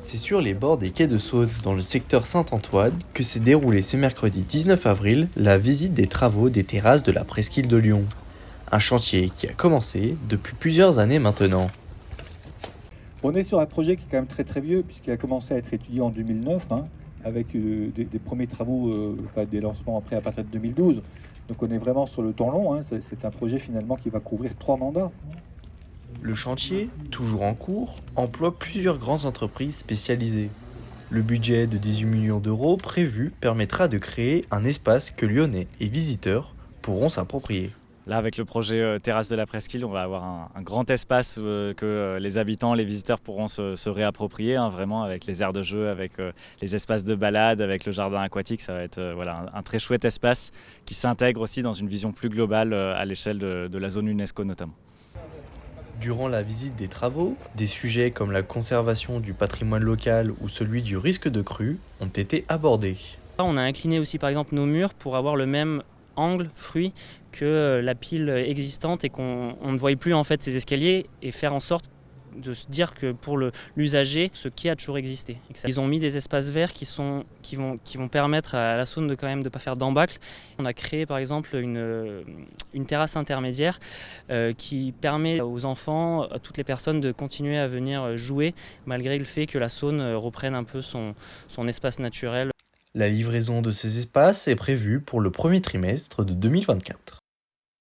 C'est sur les bords des quais de Saône, dans le secteur Saint-Antoine, que s'est déroulée ce mercredi 19 avril la visite des travaux des terrasses de la presqu'île de Lyon. Un chantier qui a commencé depuis plusieurs années maintenant. On est sur un projet qui est quand même très très vieux, puisqu'il a commencé à être étudié en 2009, avec des premiers travaux, des lancements après à partir de 2012. Donc on est vraiment sur le temps long, c'est un projet finalement qui va couvrir 3 mandats. Le chantier, toujours en cours, emploie plusieurs grandes entreprises spécialisées. Le budget de 18 millions d'euros prévu permettra de créer un espace que Lyonnais et visiteurs pourront s'approprier. Là, avec le projet Terrasse de la Presqu'île, on va avoir un grand espace que les habitants, les visiteurs pourront se réapproprier, vraiment avec les aires de jeu, avec les espaces de balade, avec le jardin aquatique. Ça va être un très chouette espace qui s'intègre aussi dans une vision plus globale à l'échelle de la zone UNESCO notamment. Durant la visite des travaux, des sujets comme la conservation du patrimoine local ou celui du risque de crue ont été abordés. On a incliné aussi par exemple nos murs pour avoir le même angle, fruit, que la pile existante et qu'on ne voie plus en fait ces escaliers et faire en sorte de se dire que pour l'usager, ce qui a toujours existé. Ils ont mis des espaces verts qui vont permettre à la Saône de quand même de pas faire d'embâcle. On a créé par exemple une terrasse intermédiaire qui permet aux enfants, à toutes les personnes de continuer à venir jouer malgré le fait que la Saône reprenne un peu son espace naturel. La livraison de ces espaces est prévue pour le premier trimestre de 2024.